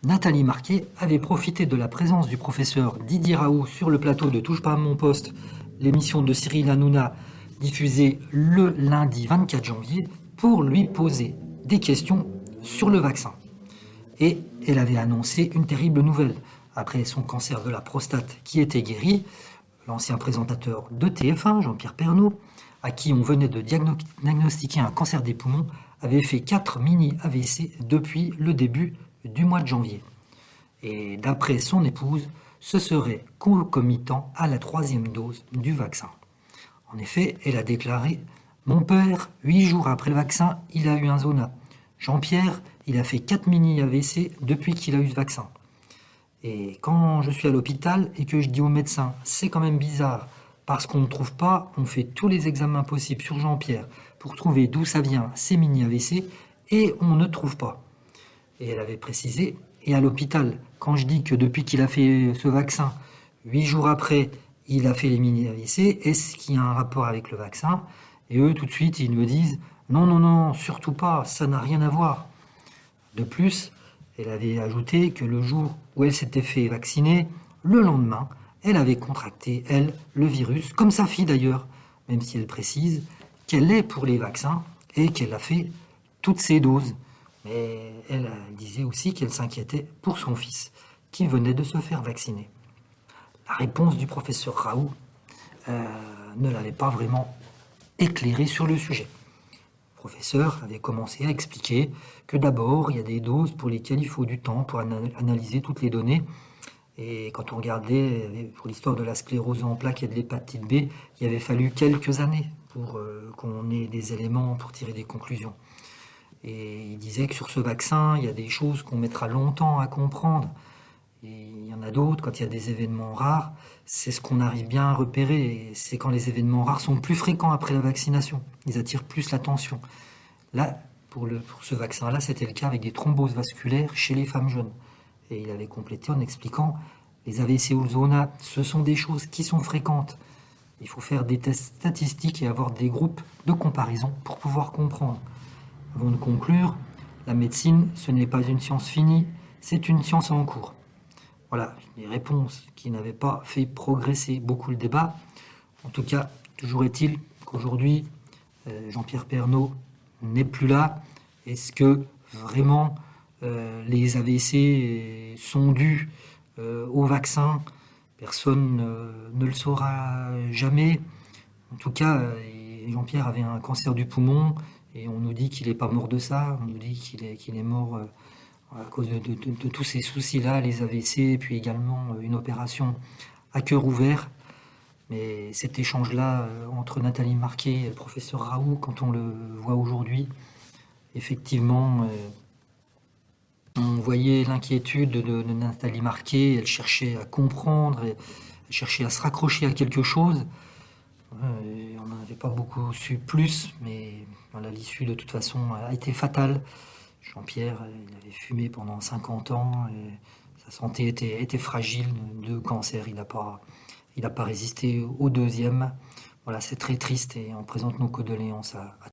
Nathalie Marquet avait profité de la présence du professeur Didier Raoult sur le plateau de Touche pas à mon poste, l'émission de Cyril Hanouna diffusée le lundi 24 janvier, pour lui poser des questions sur le vaccin. Et elle avait annoncé une terrible nouvelle. Après son cancer de la prostate qui était guéri, l'ancien présentateur de TF1, Jean-Pierre Pernaut, à qui on venait de diagnostiquer un cancer des poumons, avait fait 4 mini-AVC depuis le début du mois de janvier. Et d'après son épouse, ce serait concomitant à la 3e dose du vaccin. En effet, elle a déclaré « Mon père, 8 jours après le vaccin, il a eu un zona. Jean-Pierre, il a fait 4 mini-AVC depuis qu'il a eu ce vaccin. Et quand je suis à l'hôpital et que je dis au médecin « C'est quand même bizarre, parce qu'on ne trouve pas, on fait tous les examens possibles sur Jean-Pierre pour trouver d'où ça vient, ces mini-AVC, et on ne trouve pas. » Et elle avait précisé « Et à l'hôpital, quand je dis que depuis qu'il a fait ce vaccin, 8 jours après, il a fait les mini-AVC, est-ce qu'il y a un rapport avec le vaccin ?» Et eux, tout de suite, ils me disent « Non, non, non, surtout pas, ça n'a rien à voir. » De plus, elle avait ajouté que le jour où elle s'était fait vacciner, le lendemain, elle avait contracté, elle, le virus, comme sa fille d'ailleurs, même si elle précise qu'elle est pour les vaccins et qu'elle a fait toutes ses doses. Mais elle disait aussi qu'elle s'inquiétait pour son fils, qui venait de se faire vacciner. La réponse du professeur Raoult ne l'avait pas vraiment éclairé sur le sujet. Le professeur avait commencé à expliquer que d'abord, il y a des doses pour lesquelles il faut du temps pour analyser toutes les données. Et quand on regardait pour l'histoire de la sclérose en plaques et de l'hépatite B, il avait fallu quelques années pour qu'on ait des éléments pour tirer des conclusions. Et il disait que sur ce vaccin, il y a des choses qu'on mettra longtemps à comprendre. Et il y en a d'autres, quand il y a des événements rares, c'est ce qu'on arrive bien à repérer. Et c'est quand les événements rares sont plus fréquents après la vaccination. Ils attirent plus l'attention. Là, pour ce vaccin-là, c'était le cas avec des thromboses vasculaires chez les femmes jeunes. Et il avait complété en expliquant les AVC ou le zona, ce sont des choses qui sont fréquentes. Il faut faire des tests statistiques et avoir des groupes de comparaison pour pouvoir comprendre. Avant de conclure, la médecine, ce n'est pas une science finie, c'est une science en cours. Voilà, des réponses qui n'avaient pas fait progresser beaucoup le débat. En tout cas, toujours est-il qu'aujourd'hui, Jean-Pierre Pernaut n'est plus là. Est-ce que vraiment les AVC sont dus au vaccin? Personne ne le saura jamais. En tout cas, Jean-Pierre avait un cancer du poumon et on nous dit qu'il n'est pas mort de ça. On nous dit qu'il est mort à cause de tous ces soucis-là, les AVC, et puis également une opération à cœur ouvert. Mais cet échange-là entre Nathalie Marquet et le professeur Raoult, quand on le voit aujourd'hui, effectivement, on voyait l'inquiétude de Nathalie Marquet, elle cherchait à comprendre, elle cherchait à se raccrocher à quelque chose. On n'en avait pas beaucoup su plus, mais voilà, l'issue de toute façon a été fatale. Jean-Pierre, il avait fumé pendant 50 ans, et sa santé était fragile, de cancer, il n'a pas résisté au deuxième. Voilà, c'est très triste et on présente nos condoléances à